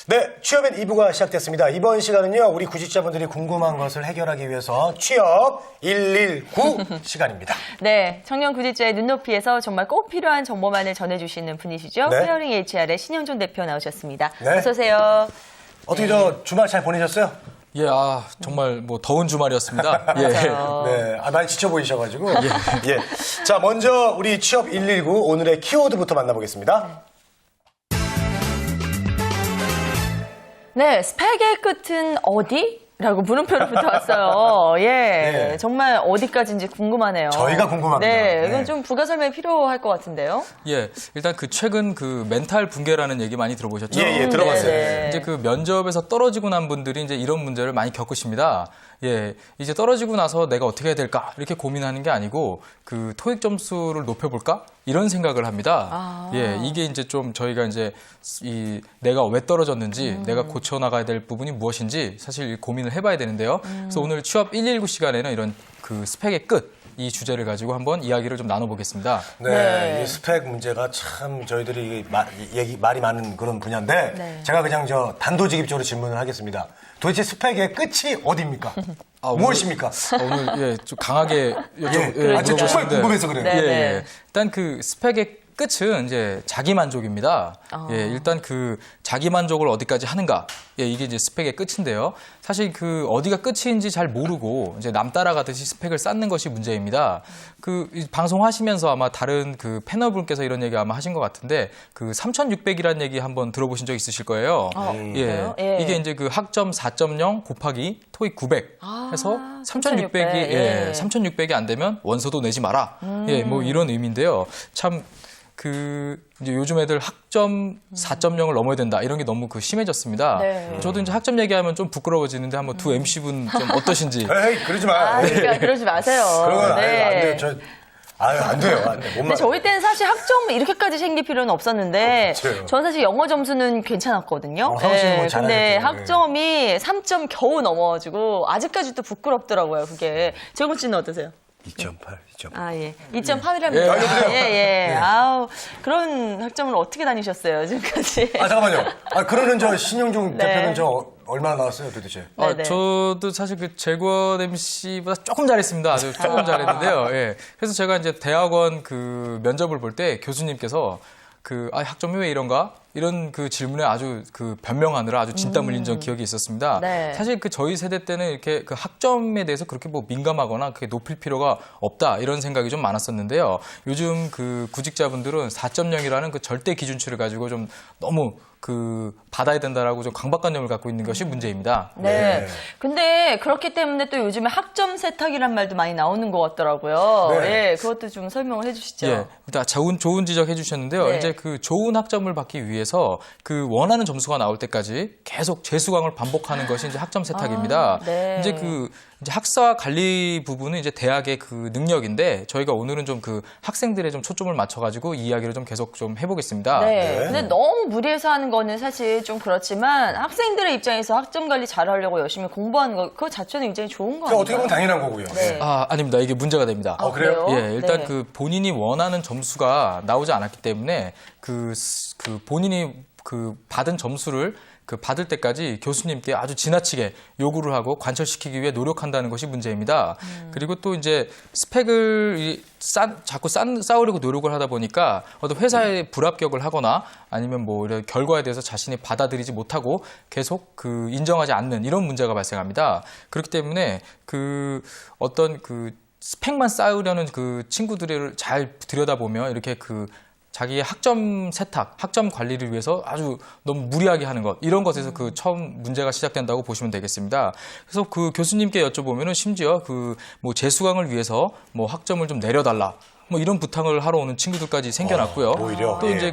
네, 취업엔 2부가 시작됐습니다. 이번 시간은요, 우리 구직자분들이 궁금한 것을 해결하기 위해서 취업 119 시간입니다. 네, 청년 구직자의 눈높이에서 정말 꼭 필요한 정보만을 전해주시는 분이시죠. 네. 페어링 HR의 신현종 대표 나오셨습니다. 네. 어서 오세요. 어떻게 저 주말 잘 보내셨어요? 예, 정말 뭐 더운 주말이었습니다. 예. 맞아요. 네, 많이 지쳐 보이셔가지고. 예. 자, 먼저 우리 취업 119 오늘의 키워드부터 만나보겠습니다. 네, 스펙의 끝은 어디? 라고 물음표로 붙어왔어요. 예, 네. 정말 어디까지인지 궁금하네요. 저희가 궁금합니다. 네, 이건 네. 좀 부가 설명이 필요할 것 같은데요. 예, 일단 최근 멘탈 붕괴라는 얘기 많이 들어보셨죠? 예, 들어봤어요. 네. 이제 면접에서 떨어지고 난 분들이 이제 이런 문제를 많이 겪으십니다. 예, 이제 떨어지고 나서 내가 어떻게 해야 될까? 이렇게 고민하는 게 아니고 토익 점수를 높여볼까? 이런 생각을 합니다. 예, 이게 이제 좀 저희가 이제 내가 왜 떨어졌는지, 내가 고쳐나가야 될 부분이 무엇인지 사실 고민을 해봐야 되는데요. 그래서 오늘 취업 119 시간에는 이런 스펙의 끝, 이 주제를 가지고 한번 이야기를 좀 나눠보겠습니다. 네, 네. 이 스펙 문제가 참 저희들이 말이 많은 그런 분야인데 네. 제가 그냥 단도직입적으로 질문을 하겠습니다. 도대체 스펙의 끝이 어디입니까? 무엇입니까? 오늘 좀 강하게 저 정말 궁금해서 그래요. 네. 예. 일단 스펙의 끝은 이제 자기 만족입니다. 예, 일단 자기 만족을 어디까지 하는가. 예, 이게 이제 스펙의 끝인데요. 사실 어디가 끝인지 잘 모르고 이제 남 따라가듯이 스펙을 쌓는 것이 문제입니다. 이 방송하시면서 아마 다른 패널분께서 이런 얘기 아마 하신 것 같은데 3,600이라는 얘기 한번 들어보신 적 있으실 거예요. 그래요? 예. 이게 이제 학점 4.0 곱하기 토익 900 해서 3,600이 3,600이 안 되면 원서도 내지 마라. 예, 뭐 이런 의미인데요. 참 이제 요즘 애들 학점 4.0을 넘어야 된다. 이런 게 너무 심해졌습니다. 네. 저도 이제 학점 얘기하면 좀 부끄러워지는데 한번 두 MC분 좀 어떠신지. 에이, 그러지 마. 그러니까 그러지 마세요. 그런 건 안 네. 돼요. 안 돼요. 못 근데 저희 때는 사실 학점 이렇게까지 챙길 필요는 없었는데 그렇죠. 저는 사실 영어 점수는 괜찮았거든요. 성우 씨는 뭐 근데 잘하셨죠. 학점이 3점 겨우 넘어가지고 아직까지도 부끄럽더라고요. 그게. 재곤 씨는 어떠세요? 2.8, 2.8. 아, 예. 2.8이랍니다. 예. 아우, 그런 학점을 어떻게 다니셨어요, 지금까지? 잠깐만요. 그러는 신영종 네. 대표는 얼마나 나왔어요, 도대체? 네네. 저도 사실 재권 MC보다 조금 잘했습니다. 아주 조금 잘했는데요. 예. 그래서 제가 이제 대학원 면접을 볼 때 교수님께서 학점이 왜 이런가? 이런 질문에 아주 변명하느라 아주 진땀 흘린 전 기억이 있었습니다. 네. 사실 저희 세대 때는 이렇게 학점에 대해서 그렇게 민감하거나 그렇게 높일 필요가 없다 이런 생각이 좀 많았었는데요. 요즘 구직자분들은 4.0이라는 절대 기준치를 가지고 좀 너무 받아야 된다라고 좀 강박관념을 갖고 있는 것이 문제입니다. 네. 근데 그렇기 때문에 또 요즘에 학점 세탁이란 말도 많이 나오는 것 같더라고요. 네. 예, 그것도 좀 설명을 해주시죠. 예, 일단 좋은 지적 해주셨는데요. 네. 이제 좋은 학점을 받기 위해서 원하는 점수가 나올 때까지 계속 재수강을 반복하는 것이 이제 학점 세탁입니다. 네. 이제 이제 학사 관리 부분은 이제 대학의 능력인데 저희가 오늘은 좀 학생들의 좀 초점을 맞춰가지고 이 이야기를 좀 계속 좀 해보겠습니다. 네. 근데 너무 무리해서 하는 거는 사실 좀 그렇지만 학생들의 입장에서 학점 관리 잘하려고 열심히 공부하는 거 그거 자체는 굉장히 좋은 거 아닌가요? 어떻게 보면 당연한 거고요. 네. 아닙니다. 이게 문제가 됩니다. 그래요? 예, 일단 네. 본인이 원하는 점수가 나오지 않았기 때문에 본인이 받은 점수를 받을 때까지 교수님께 아주 지나치게 요구를 하고 관철시키기 위해 노력한다는 것이 문제입니다. 그리고 또 이제 스펙을 자꾸 쌓으려고 노력을 하다 보니까 어떤 회사에 불합격을 하거나 아니면 이런 결과에 대해서 자신이 받아들이지 못하고 계속 인정하지 않는 이런 문제가 발생합니다. 그렇기 때문에 어떤 스펙만 쌓으려는 친구들을 잘 들여다보면 이렇게 자기의 학점 세탁, 학점 관리를 위해서 아주 너무 무리하게 하는 것, 이런 것에서 처음 문제가 시작된다고 보시면 되겠습니다. 그래서 교수님께 여쭤보면은 심지어 재수강을 위해서 학점을 좀 내려달라. 이런 부탁을 하러 오는 친구들까지 생겨났고요. 오히려? 또 예. 이제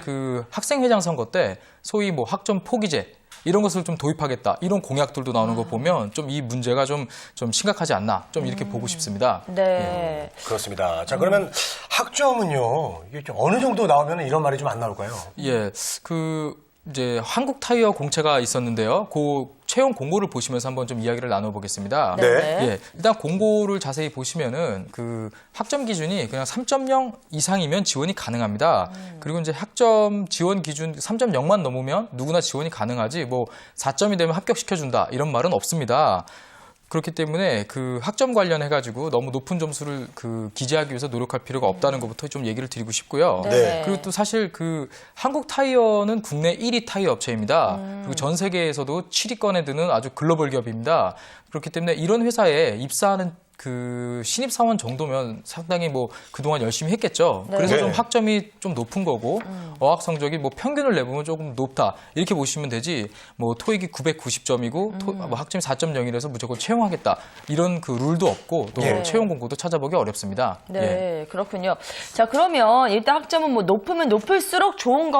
학생회장 선거 때 소위 학점 포기제, 이런 것을 좀 도입하겠다. 이런 공약들도 나오는 거 보면 좀 이 문제가 좀 심각하지 않나. 좀 이렇게 보고 싶습니다. 네. 그렇습니다. 자, 그러면 학점은요, 이게 좀 어느 정도 나오면 이런 말이 좀 안 나올까요? 예, 이제 한국 타이어 공채가 있었는데요. 채용 공고를 보시면서 한번 좀 이야기를 나눠보겠습니다. 네. 예, 일단 공고를 자세히 보시면은 그 학점 기준이 그냥 3.0 이상이면 지원이 가능합니다. 그리고 이제 학점 지원 기준 3.0만 넘으면 누구나 지원이 가능하지 뭐 4점이 되면 합격시켜준다 이런 말은 없습니다. 그렇기 때문에 그 학점 관련해가지고 너무 높은 점수를 그 기재하기 위해서 노력할 필요가 없다는 것부터 좀 얘기를 드리고 싶고요. 네. 그리고 또 사실 그 한국 타이어는 국내 1위 타이어 업체입니다. 그리고 전 세계에서도 7위권에 드는 아주 글로벌 기업입니다. 그렇기 때문에 이런 회사에 입사하는 그 신입사원 정도면 상당히 뭐 그동안 열심히 했겠죠. 네. 그래서 네. 좀 학점이 좀 높은 거고 어학 성적이 뭐 평균을 내보면 조금 높다 이렇게 보시면 되지 뭐 토익이 990점이고 뭐 학점이 4.0이라서 무조건 채용하겠다 이런 그 룰도 없고 또 예. 채용 공고도 찾아보기 어렵습니다. 네, 예. 그렇군요. 자, 그러면 일단 학점은 뭐 높으면 높을수록 좋은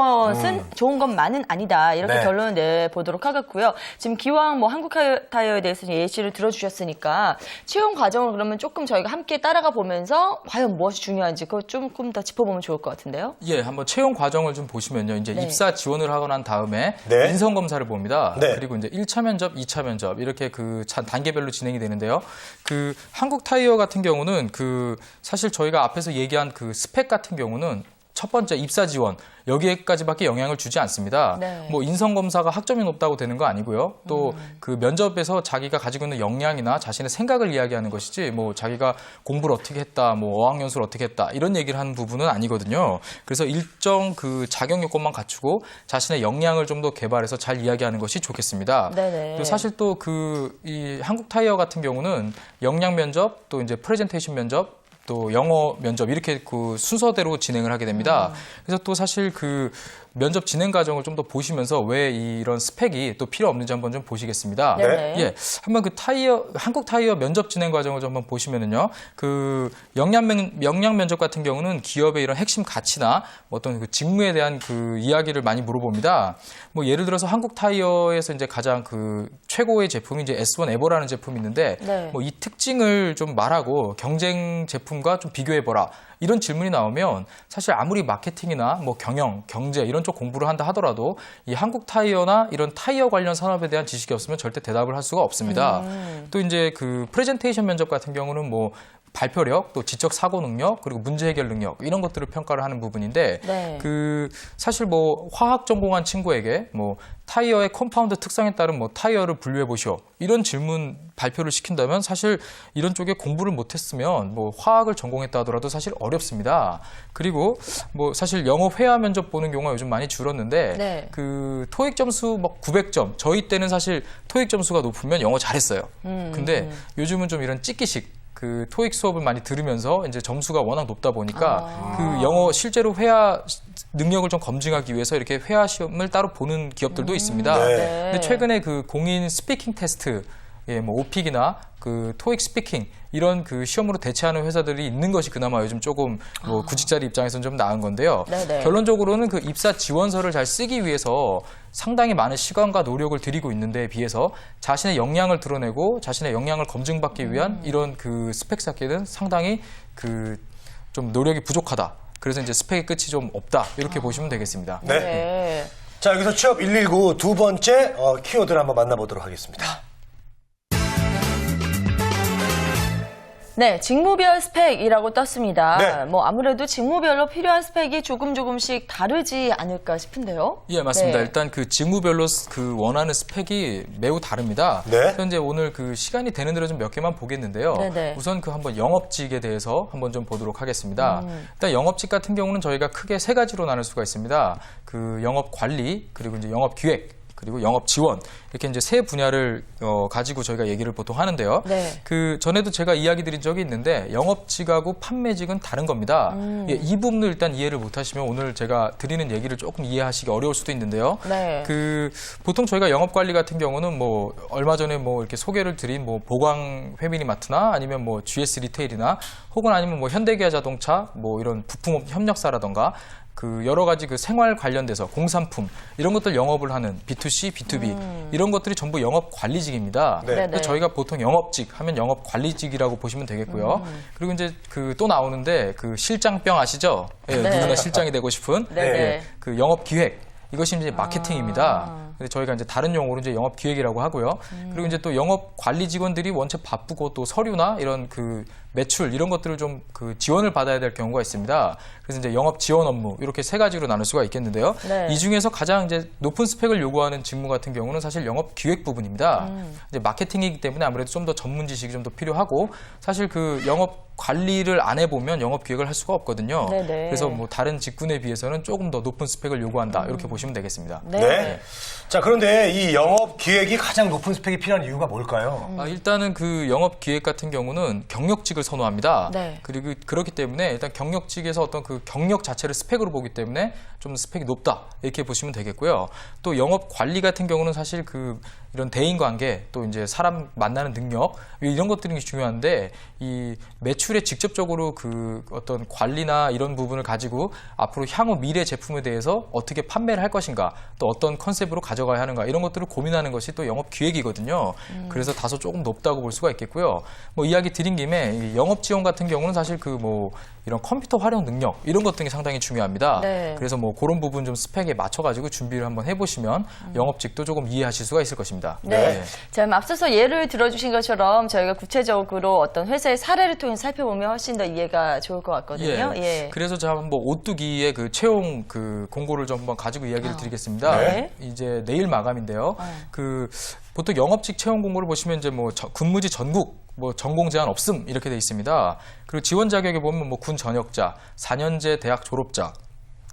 좋은 것만은 아니다. 이렇게 네. 결론을 내보도록 하겠고요. 지금 기왕 뭐 한국 타이어에 대해서 예시를 들어주셨으니까 채용 과정을 그러면 조금 저희가 함께 따라가 보면서 과연 무엇이 중요한지 그걸 조금 더 짚어보면 좋을 것 같은데요. 예, 한번 채용 과정을 좀 보시면요. 이제 네. 입사 지원을 하고 난 다음에 네. 인성 검사를 봅니다. 네. 그리고 이제 1차 면접, 2차 면접 이렇게 그 단계별로 진행이 되는데요. 그 한국 타이어 같은 경우는 그 사실 저희가 앞에서 얘기한 그 스펙 같은 경우는 첫 번째 입사 지원 여기에까지밖에 영향을 주지 않습니다. 네. 뭐 인성 검사가 학점이 높다고 되는 거 아니고요. 또 그 면접에서 자기가 가지고 있는 역량이나 자신의 생각을 이야기하는 것이지 뭐 자기가 공부를 어떻게 했다, 뭐 어학연수를 어떻게 했다 이런 얘기를 하는 부분은 아니거든요. 그래서 일정 그 자격 요건만 갖추고 자신의 역량을 좀 더 개발해서 잘 이야기하는 것이 좋겠습니다. 네네. 또 사실 또 이 한국 타이어 같은 경우는 역량 면접 또 이제 프레젠테이션 면접 또 영어 면접 이렇게 그 순서대로 진행을 하게 됩니다. 그래서 또 사실 그 면접 진행 과정을 좀 더 보시면서 왜 이런 스펙이 또 필요 없는지 한번 좀 보시겠습니다. 네. 예, 한번 그 한국 타이어 면접 진행 과정을 좀 한번 보시면은요, 그 역량 면접 같은 경우는 기업의 이런 핵심 가치나 어떤 그 직무에 대한 그 이야기를 많이 물어봅니다. 뭐 예를 들어서 한국 타이어에서 이제 가장 그 최고의 제품이 이제 S1 에버라는 제품이 있는데, 네. 뭐 이 특징을 좀 말하고 경쟁 제품과 좀 비교해보라. 이런 질문이 나오면 사실 아무리 마케팅이나 뭐 경영, 경제 이런 쪽 공부를 한다 하더라도 이 한국 타이어나 이런 타이어 관련 산업에 대한 지식이 없으면 절대 대답을 할 수가 없습니다. 또 이제 그 프레젠테이션 면접 같은 경우는 뭐 발표력, 또 지적 사고 능력, 그리고 문제 해결 능력 이런 것들을 평가를 하는 부분인데 네. 그 사실 뭐 화학 전공한 친구에게 뭐 타이어의 컴파운드 특성에 따른 뭐 타이어를 분류해 보시오 이런 질문 발표를 시킨다면 사실 이런 쪽에 공부를 못했으면 뭐 화학을 전공했다 하더라도 사실 어렵습니다. 그리고 뭐 사실 영어 회화 면접 보는 경우가 요즘 많이 줄었는데 네. 그 토익 점수 뭐 900점 저희 때는 사실 토익 점수가 높으면 영어 잘했어요. 근데 요즘은 좀 이런 찍기식 그 토익 수업을 많이 들으면서 이제 점수가 워낙 높다 보니까 그 영어 실제로 회화 능력을 좀 검증하기 위해서 이렇게 회화 시험을 따로 보는 기업들도 있습니다. 네. 근데 최근에 그 공인 스피킹 테스트, 예, 뭐 오픽이나 그 토익 스피킹 이런 그 시험으로 대체하는 회사들이 있는 것이 그나마 요즘 조금 뭐 구직자들 입장에서는 좀 나은 건데요. 네네. 결론적으로는 그 입사 지원서를 잘 쓰기 위해서 상당히 많은 시간과 노력을 들이고 있는데 비해서 자신의 역량을 드러내고 자신의 역량을 검증받기 위한 이런 그 스펙 쌓기는 상당히 그 좀 노력이 부족하다. 그래서 이제 스펙의 끝이 좀 없다. 이렇게 보시면 되겠습니다. 네. 네. 자, 여기서 취업 119 두 번째 키워드를 한번 만나보도록 하겠습니다. 네, 직무별 스펙이라고 떴습니다. 네. 뭐 아무래도 직무별로 필요한 스펙이 조금씩 다르지 않을까 싶은데요. 예, 맞습니다. 네. 일단 그 직무별로 그 원하는 스펙이 매우 다릅니다. 네. 현재 오늘 그 시간이 되는 대로 좀 몇 개만 보겠는데요. 네네. 우선 그 한번 영업직에 대해서 한번 좀 보도록 하겠습니다. 일단 영업직 같은 경우는 저희가 크게 세 가지로 나눌 수가 있습니다. 그 영업 관리, 그리고 이제 영업 기획, 그리고 영업 지원 이렇게 이제 세 분야를 가지고 저희가 얘기를 보통 하는데요. 네. 그 전에도 제가 이야기 드린 적이 있는데 영업직하고 판매직은 다른 겁니다. 예, 이 부분을 일단 이해를 못하시면 오늘 제가 드리는 얘기를 조금 이해하시기 어려울 수도 있는데요. 네. 그 보통 저희가 영업 관리 같은 경우는 뭐 얼마 전에 뭐 이렇게 소개를 드린 뭐 보강 회미니마트나 아니면 뭐 GS 리테일이나 혹은 아니면 뭐 현대기아 자동차 뭐 이런 부품업 협력사라던가 그 여러 가지 그 생활 관련돼서 공산품 이런 것들 영업을 하는 B2C, B2B 이런 것들이 전부 영업 관리직입니다. 네. 네네. 저희가 보통 영업직 하면 영업 관리직이라고 보시면 되겠고요. 그리고 이제 그 또 나오는데 그 실장병 아시죠? 예, 네. 누구나 실장이 되고 싶은 네네. 예, 그 영업 기획. 이것이 이제 마케팅입니다. 근데 저희가 이제 다른 용어로 이제 영업 기획이라고 하고요. 그리고 이제 또 영업 관리 직원들이 원체 바쁘고 또 서류나 이런 그 매출 이런 것들을 좀 그 지원을 받아야 될 경우가 있습니다. 그래서 이제 영업 지원 업무 이렇게 세 가지로 나눌 수가 있겠는데요. 네. 이 중에서 가장 이제 높은 스펙을 요구하는 직무 같은 경우는 사실 영업 기획 부분입니다. 이제 마케팅이기 때문에 아무래도 좀 더 전문 지식이 좀 더 필요하고 사실 그 영업 관리를 안 해보면 영업 기획을 할 수가 없거든요. 네네. 그래서 뭐 다른 직군에 비해서는 조금 더 높은 스펙을 요구한다 이렇게 보시면 되겠습니다. 네. 네. 자, 그런데 이 영업 기획이 가장 높은 스펙이 필요한 이유가 뭘까요? 일단은 그 영업 기획 같은 경우는 경력직을 선호합니다. 네. 그리고 그렇기 때문에 일단 경력직에서 어떤 그 경력 자체를 스펙으로 보기 때문에 좀 스펙이 높다 이렇게 보시면 되겠고요. 또 영업 관리 같은 경우는 사실 그 이런 대인 관계 또 이제 사람 만나는 능력 이런 것들이 중요한데 이 매출에 직접적으로 그 어떤 관리나 이런 부분을 가지고 앞으로 향후 미래 제품에 대해서 어떻게 판매를 할 것인가 또 어떤 컨셉으로 가져가야 하는가 이런 것들을 고민하는 것이 또 영업 기획이거든요. 그래서 다소 조금 높다고 볼 수가 있겠고요. 뭐 이야기 드린 김에 이 영업 지원 같은 경우는 사실 그 뭐 이런 컴퓨터 활용 능력 이런 것 등이 상당히 중요합니다. 네. 그래서 뭐 그런 부분 좀 스펙에 맞춰가지고 준비를 한번 해보시면 영업직도 조금 이해하실 수가 있을 것입니다. 네. 자, 앞서서 예를 들어주신 것처럼 저희가 구체적으로 어떤 회사의 사례를 통해서 살펴보면 훨씬 더 이해가 좋을 것 같거든요. 예. 그래서 제가 한번 오뚜기의 그 채용 그 공고를 좀 한번 가지고 이야기를 드리겠습니다. 네. 이제 내일 마감인데요. 그 보통 영업직 채용 공고를 보시면 이제 뭐 근무지 전국 뭐 전공 제한 없음 이렇게 돼 있습니다. 그리고 지원 자격에 보면 뭐 군 전역자, 4년제 대학 졸업자,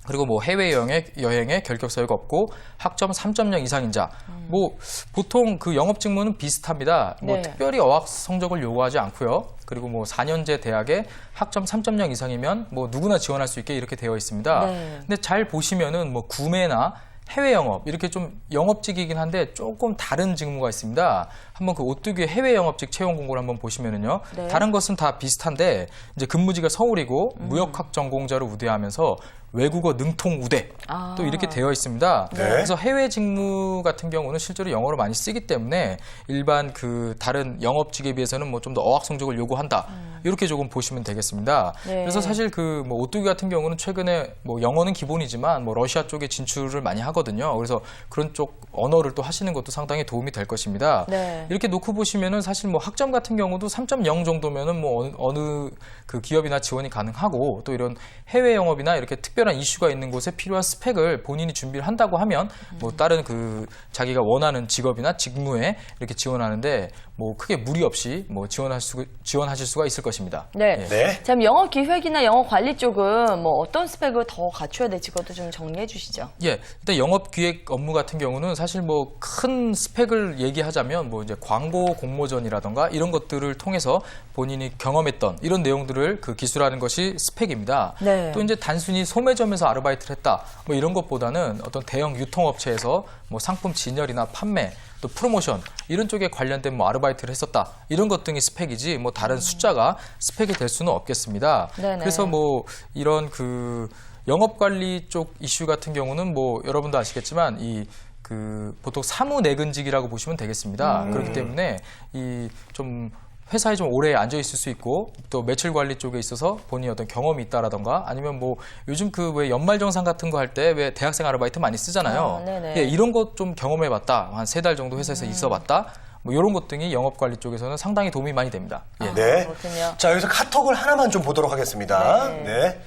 그리고 뭐 해외 여행에 결격 사유가 없고 학점 3.0 이상인 자. 뭐 보통 그 영업 직무는 비슷합니다. 뭐 네. 특별히 어학 성적을 요구하지 않고요. 그리고 뭐 4년제 대학에 학점 3.0 이상이면 뭐 누구나 지원할 수 있게 이렇게 되어 있습니다. 네. 근데 잘 보시면은 뭐 구매나 해외 영업 이렇게 좀 영업직이긴 한데 조금 다른 직무가 있습니다. 한번 그 오뚜기 해외 영업직 채용 공고를 한번 보시면은요. 네. 다른 것은 다 비슷한데 이제 근무지가 서울이고 무역학 전공자로 우대하면서 외국어 능통 우대 또 이렇게 되어 있습니다. 네. 그래서 해외 직무 같은 경우는 실제로 영어를 많이 쓰기 때문에 일반 그 다른 영업직에 비해서는 뭐 좀 더 어학 성적을 요구한다 이렇게 조금 보시면 되겠습니다. 네. 그래서 사실 그 뭐 오뚜기 같은 경우는 최근에 뭐 영어는 기본이지만 뭐 러시아 쪽에 진출을 많이 하거든요. 그래서 그런 쪽 언어를 또 하시는 것도 상당히 도움이 될 것입니다. 네. 이렇게 놓고 보시면은 사실 뭐 학점 같은 경우도 3.0 정도면은 뭐 어느 그 기업이나 지원이 가능하고 또 이런 해외 영업이나 이렇게 특별한 이슈가 있는 곳에 필요한 스펙을 본인이 준비를 한다고 하면 뭐 다른 그 자기가 원하는 직업이나 직무에 이렇게 지원하는데 뭐 크게 무리 없이 뭐 지원하실 수가 있을 것입니다. 네. 예. 네. 자, 그럼 영업 기획이나 영업 관리 쪽은 뭐 어떤 스펙을 더 갖춰야 될지 그것도 좀 정리해 주시죠. 예, 일단 영업 기획 업무 같은 경우는 사실 뭐 큰 스펙을 얘기하자면 뭐 이제 광고 공모전이라던가 이런 것들을 통해서 본인이 경험했던 이런 내용들을 그 기술하는 것이 스펙입니다. 네. 또 이제 단순히 소매점에서 아르바이트를 했다 뭐 이런 것보다는 어떤 대형 유통업체에서 뭐 상품 진열이나 판매 또 프로모션 이런 쪽에 관련된 뭐 아르바이트를 했었다 이런 것 등이 스펙이지 뭐 다른 숫자가 스펙이 될 수는 없겠습니다. 네네. 그래서 뭐 이런 그 영업관리 쪽 이슈 같은 경우는 뭐 여러분도 아시겠지만 보통 사무내근직이라고 보시면 되겠습니다. 그렇기 때문에 좀 회사에 좀 오래 앉아 있을 수 있고 또 매출 관리 쪽에 있어서 본인이 어떤 경험이 있다라던가 아니면 뭐 요즘 그 왜 연말정산 같은 거 할 때 왜 대학생 아르바이트 많이 쓰잖아요. 네네. 예, 이런 것 좀 경험해봤다. 한 3달 정도 회사에서 있어봤다. 뭐 이런 것 등이 영업관리 쪽에서는 상당히 도움이 많이 됩니다. 예. 네. 그렇군요. 자, 여기서 카톡을 하나만 좀 보도록 하겠습니다. 네. 네.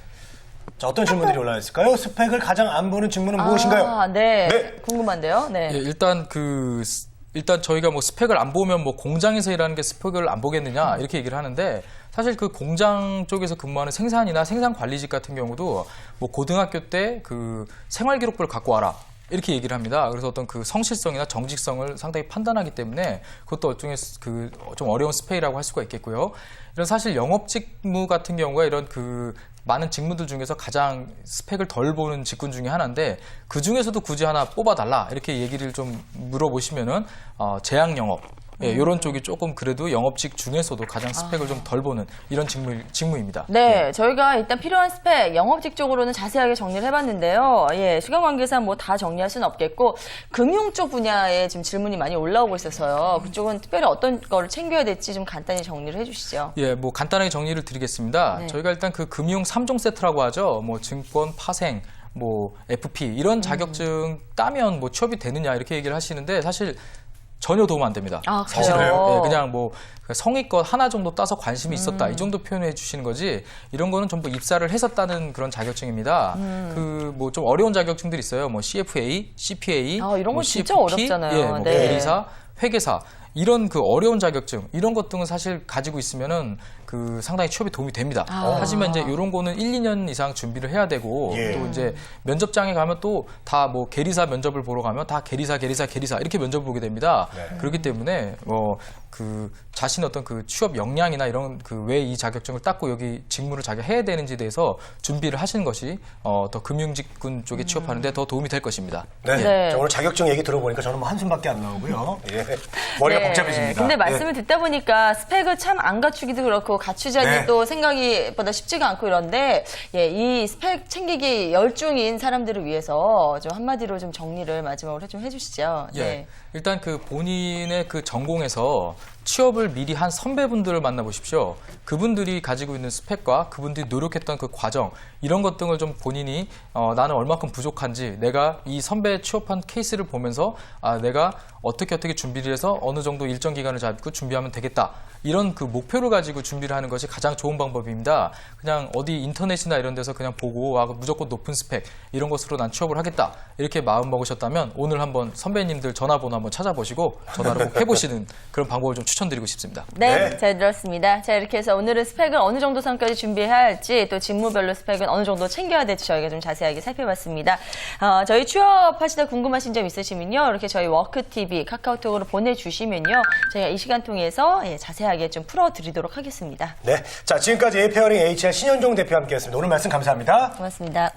자, 어떤 질문들이 올라와 있을까요? 스펙을 가장 안 보는 직무는 무엇인가요? 아, 네. 네. 궁금한데요. 네. 예, 일단 저희가 뭐 스펙을 안 보면 뭐 공장에서 일하는 게 스펙을 안 보겠느냐 이렇게 얘기를 하는데 사실 그 공장 쪽에서 근무하는 생산이나 생산 관리직 같은 경우도 뭐 고등학교 때 그 생활 기록부를 갖고 와라. 이렇게 얘기를 합니다. 그래서 어떤 그 성실성이나 정직성을 상당히 판단하기 때문에 그것도 일종의 그 좀 어려운 스펙이라고 할 수가 있겠고요. 이런 사실 영업 직무 같은 경우가 이런 그 많은 직무들 중에서 가장 스펙을 덜 보는 직군 중에 하나인데 그 중에서도 굳이 하나 뽑아달라 이렇게 얘기를 좀 물어보시면은 제약 영업 이런 쪽이 조금 그래도 영업직 중에서도 가장 스펙을 좀 덜 보는 이런 직무입니다. 네, 저희가 일단 필요한 스펙, 영업직 쪽으로는 자세하게 정리를 해봤는데요. 예, 시간 관계상 뭐 다 정리할 수는 없겠고, 금융 쪽 분야에 지금 질문이 많이 올라오고 있어서요. 그쪽은 특별히 어떤 거를 챙겨야 될지 좀 간단히 정리를 해주시죠. 예, 뭐 간단하게 정리를 드리겠습니다. 네. 저희가 일단 그 금융 3종 세트라고 하죠. 뭐 증권, 파생, 뭐 FP 이런 자격증 따면 뭐 취업이 되느냐 이렇게 얘기를 하시는데 사실 전혀 도움 안 됩니다. 아, 사실은 그래요? 예, 그냥 뭐 성의껏 하나 정도 따서 관심이 있었다 이 정도 표현해 주시는 거지 이런 거는 전부 입사를 해서 따는 그런 자격증입니다. 그 뭐 좀 어려운 자격증들이 있어요. 뭐 CFA, CPA, 아, 이런 뭐 건 진짜 CFP, 어렵잖아요. 예, 뭐 네. 대리사, 회계사 이런 그 어려운 자격증 이런 것들은 사실 가지고 있으면은 그 상당히 취업에 도움이 됩니다. 하지만 이제 이런 거는 1, 2년 이상 준비를 해야 되고 예. 또 이제 면접장에 가면 또 다 뭐 계리사 면접을 보러 가면 다 계리사 이렇게 면접을 보게 됩니다. 그렇기 때문에 그 자신 어떤 그 취업 역량이나 이런 그 왜 이 자격증을 땄고 여기 직무를 자기가 해야 되는지에 대해서 준비를 하시는 것이 더 금융직군 쪽에 취업하는데 더 도움이 될 것입니다. 네. 네. 자, 오늘 자격증 얘기 들어보니까 저는 뭐 한숨밖에 안 나오고요. 예. 머리가 네. 복잡해집니다. 근데 예. 말씀을 듣다 보니까 스펙을 참 안 갖추기도 그렇고 갖추자니 네. 또 생각보다 쉽지가 않고 이런데 예, 이 스펙 챙기기 열중인 사람들을 위해서 좀 한마디로 좀 정리를 마지막으로 좀 해주시죠. 예. 네. 일단 그 본인의 그 전공에서 취업을 미리 한 선배분들을 만나보십시오. 그분들이 가지고 있는 스펙과 그분들이 노력했던 그 과정 이런 것 등을 좀 본인이 나는 얼마큼 부족한지 내가 이 선배 취업한 케이스를 보면서 내가 어떻게 준비를 해서 어느 정도 일정 기간을 잡고 준비하면 되겠다. 이런 그 목표를 가지고 준비를 하는 것이 가장 좋은 방법입니다. 그냥 어디 인터넷이나 이런 데서 그냥 보고 무조건 높은 스펙 이런 것으로 난 취업을 하겠다. 이렇게 마음 먹으셨다면 오늘 한번 선배님들 전화번호 한번 찾아보시고 전화를 꼭 해보시는 그런 방법을 좀 추천드리고 싶습니다. 네, 네. 잘 들었습니다. 자, 이렇게 해서 오늘은 스펙을 어느 정도 선까지 준비해야 할지 또 직무별로 스펙은 어느 정도 챙겨야 될지 저희가 좀 자세하게 살펴봤습니다. 저희 취업하시다 궁금하신 점 있으시면요. 이렇게 저희 워크TV 카카오톡으로 보내주시면요. 저희가 이 시간 통해서 자세하게 좀 풀어드리도록 하겠습니다. 네. 자, 지금까지 페어링 HR 신현종 대표와 함께했습니다. 오늘 말씀 감사합니다. 고맙습니다.